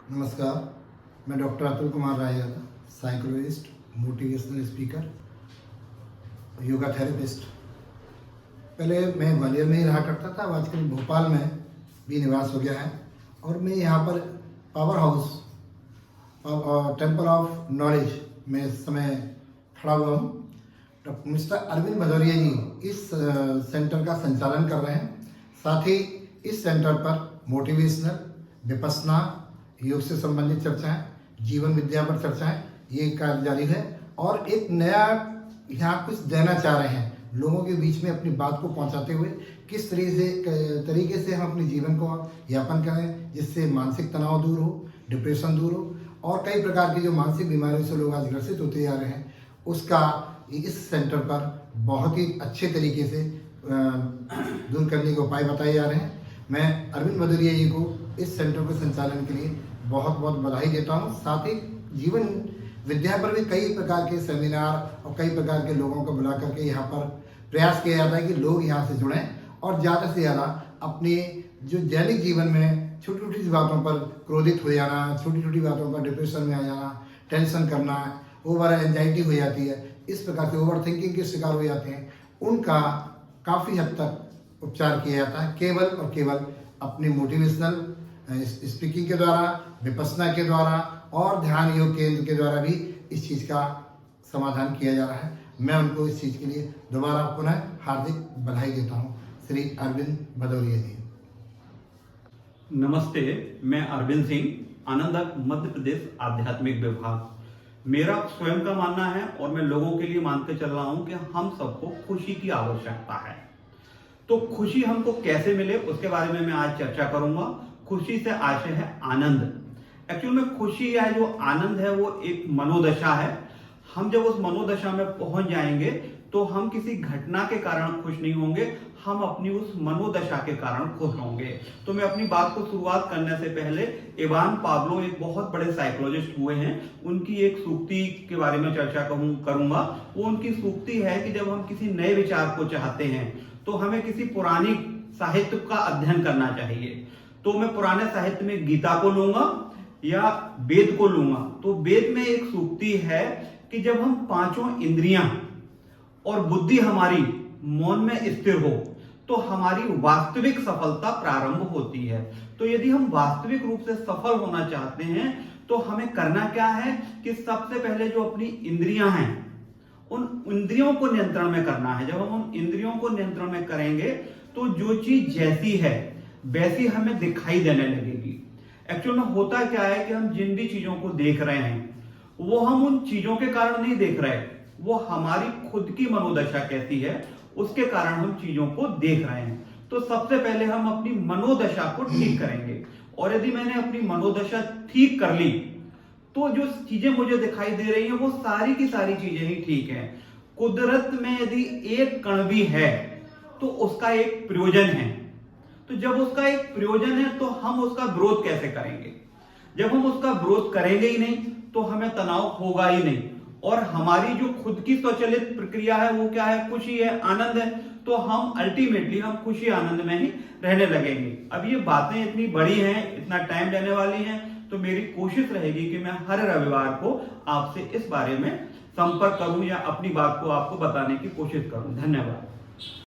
नमस्कार, मैं doctor Atul Kumar Rai Yadav, psychologist, motivational speaker, yoga therapist. पहले मैं ग्वालियर में ही रहा करता था, अब आजकल भोपाल में भी निवास हो गया है और मैं यहाँ पर power house temple of knowledge में इस समय खड़ा हुआ हूँ। डॉक्टर मिस्टर अरविंद भदौरिया जी इस सेंटर का संचालन कर रहे हैं। साथ ही इस सेंटर पर मोटिवेशनल, विपश्यना, योग से संबंधित चर्चाएं, जीवन विद्या पर चर्चाएं, ये कार्य जारी है और एक नया यहाँ कुछ देना चाह रहे हैं लोगों के बीच में अपनी बात को पहुंचाते हुए। किस तरीके से हम अपने जीवन को यापन करें जिससे मानसिक तनाव दूर हो, डिप्रेशन दूर हो और कई प्रकार की जो मानसिक बीमारियों से लोग आज ग्रसित होते जा रहे हैं, उसका इस सेंटर पर बहुत ही अच्छे तरीके से दूर करने के उपाय बताए जा रहे हैं। मैं अरविंद भदौरिया जी को इस सेंटर के संचालन के लिए बहुत बहुत बधाई देता हूँ। साथ ही जीवन विद्या पर भी कई प्रकार के सेमिनार और कई प्रकार के लोगों को बुला करके यहाँ पर प्रयास किया जाता है कि लोग यहाँ से जुड़ें और ज़्यादा से ज़्यादा अपने जो दैनिक जीवन में छोटी छोटी बातों पर क्रोधित हो जाना, छोटी छोटी बातों पर डिप्रेशन में आ जाना, टेंशन करना, ओवर एंजाइटी हो जाती है, इस प्रकार से ओवर थिंकिंग के शिकार हो जाते हैं, उनका काफ़ी हद तक उपचार किया जाता है केवल और केवल अपने मोटिवेशनल स्पीकिंग के द्वारा, विपश्यना के द्वारा और ध्यान योग केंद्र के द्वारा भी इस चीज़ का समाधान किया जा रहा है। मैं उनको इस चीज़ के लिए दोबारा पुनः हार्दिक बधाई देता हूँ। श्री अरविंद भदौरिया जी। नमस्ते, मैं अरविंद सिंह, आनंदक मध्य प्रदेश आध्यात्मिक विभाग। मेरा स्वयं का मानना है और मैं लोगों के लिए मानते चल रहा हूं कि हम सबको खुशी की आवश्यकता है। तो खुशी हमको कैसे मिले उसके बारे में मैं आज चर्चा करूंगा। खुशी से आशय है आनंद। एक्चुअल में खुशी या जो आनंद है वो एक मनोदशा है। हम जब उस मनोदशा में पहुंच जाएंगे तो हम किसी घटना के कारण खुश नहीं होंगे, हम अपनी उस मनोदशा के कारण खुश होंगे। तो मैं अपनी बात को शुरुआत करने से पहले इवान पाब्लो एक बहुत बड़े साइकोलॉजिस्ट हुए हैं, उनकी एक सूक्ति के बारे में चर्चा करूंगा। वो उनकी सूक्ति है कि जब हम किसी नए विचार को चाहते हैं तो हमें किसी पुरानी साहित्य का अध्ययन करना चाहिए। तो मैं पुराने साहित्य में गीता को लूंगा या वेद को लूंगा। तो वेद में एक सूक्ति है कि जब हम पांचों इंद्रियां और बुद्धि हमारी मौन में स्थिर हो तो हमारी वास्तविक सफलता प्रारंभ होती है। तो यदि हम वास्तविक रूप से सफल होना चाहते हैं तो हमें करना क्या है कि सबसे पहले जो अपनी इंद्रियां हैं उन इंद्रियों को नियंत्रण में करना है। जब हम उन इंद्रियों को नियंत्रण में करेंगे तो जो चीज जैसी है वैसी हमें दिखाई देने लगेगी। एक्चुअल में होता क्या है कि हम जिन भी चीजों को देख रहे हैं वो हम उन चीजों के कारण नहीं देख रहे, वो हमारी खुद की मनोदशा कैसी है उसके कारण हम चीजों को देख रहे हैं। तो सबसे पहले हम अपनी मनोदशा को ठीक करेंगे और यदि मैंने अपनी मनोदशा ठीक कर ली तो जो चीजें मुझे दिखाई दे रही हैं वो सारी की सारी चीजें ही ठीक हैं। कुदरत में यदि एक कण भी है तो उसका एक प्रयोजन है। तो जब उसका एक प्रयोजन है तो हम उसका विरोध कैसे करेंगे? जब हम उसका विरोध करेंगे ही नहीं तो हमें तनाव होगा ही नहीं और हमारी जो खुद की स्वचालित प्रक्रिया है वो क्या है? खुशी है, आनंद है। तो हम अल्टीमेटली हम खुशी आनंद में ही रहने लगेंगे। अब ये बातें इतनी बड़ी हैं, इतना टाइम लेने वाली हैं, तो मेरी कोशिश रहेगी कि मैं हर रविवार को आपसे इस बारे में संपर्क करूं या अपनी बात को आपको बताने की कोशिश करूं। धन्यवाद।